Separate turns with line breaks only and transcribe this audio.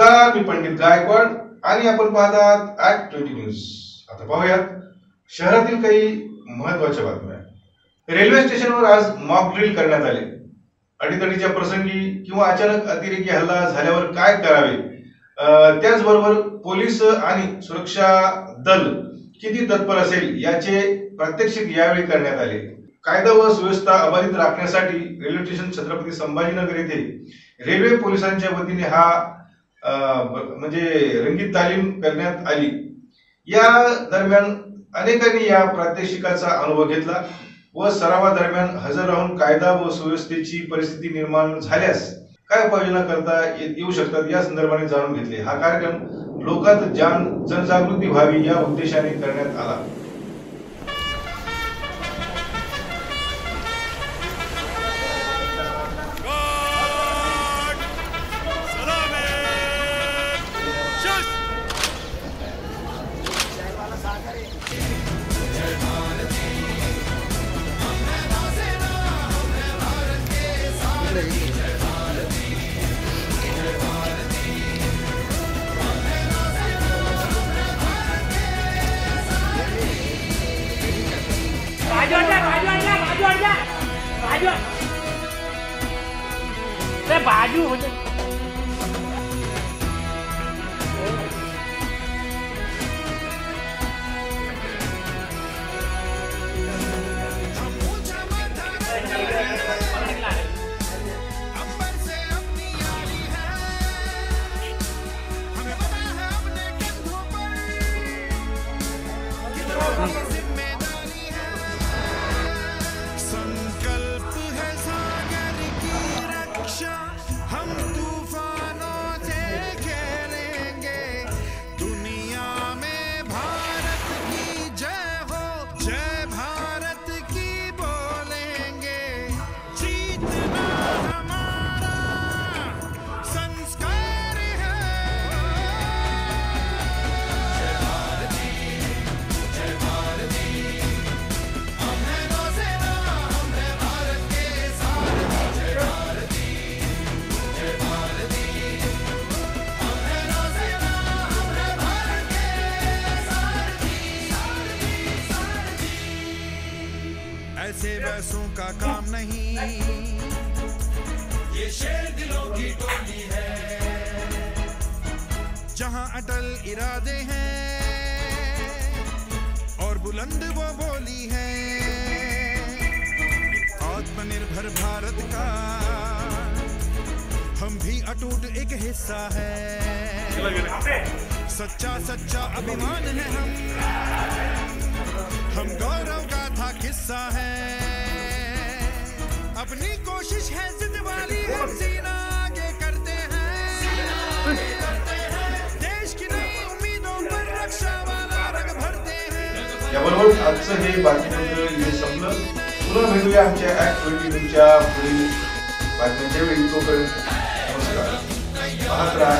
नमस्कार, मी पंडित गायकवाड आणि आपण पाहत आहात ॲट 20 न्यूज. आता पाहूयात शहरातील काही महत्त्वाच्या बातम्या. रेल्वे स्टेशनवर आज मॉक ड्रिल करण्यात आले. अडीतडीच्या प्रसंगी किंवा अचानक अतिरेकी हल्ला झाल्यावर काय करावे, त्याचबरोबर पोलीस आणि सुरक्षा दल किती तत्पर असेल याचे प्रात्यक्षिक यावेळी करण्यात आले. कायदा व सुव्यवस्था अबाधित राखण्यासाठी रेल्वे स्टेशन छत्रपती संभाजीनगर येथे रेल्वे पोलिसांच्या वतीने हा रंगीत तालीम करण्यात आली. या दरम्यान अनेकांनी या प्रात्यक्षिकाचा अनुभव घेतला व सरावादरम्यान हजर राहून कायदा व सुव्यवस्थेची परिस्थिती निर्माण झाल्यास काय उपाययोजना करता येऊ शकतात या संदर्भाने जाणून घेतले. हा कार्यक्रम लोकांत जनजागृती व्हावी या उद्देशाने करण्यात आला.
बाजू होते
हम तूफानों से खेलेंगे, दुनिया में भारत की जय हो, जय भारत की बोलेंगे, जीतना हमारा संस्कार है. जय भारती, जय भारती, हम हैं नौसेना, हम हैं भारत के सारथी. जय भारती, ऐसे वैसों का काम नहीं, ये शेर दिलों की टोली है. जहां अटल इरादे हैं और बुलंद वो बोली है, आत्मनिर्भर भारत का हम भी अटूट एक हिस्सा है. सच्चा सच्चा अभिमान है हम गौरव का था किस्सा है. अपनी कोशिश है जिद वाली, हम सीना आगे करते हैं, देश की नई उम्मीदों पर रक्षा वाला रंग भरते हैं.
याबरोबर आजचं हे बातमीपत्र इथे संपलं. पुन्हा भेटूया आमच्या ॲट 20 न्यूजच्या पुढील बातम्यांच्या वेळी. तोपर्यंत नमस्कार. पाहत राहा.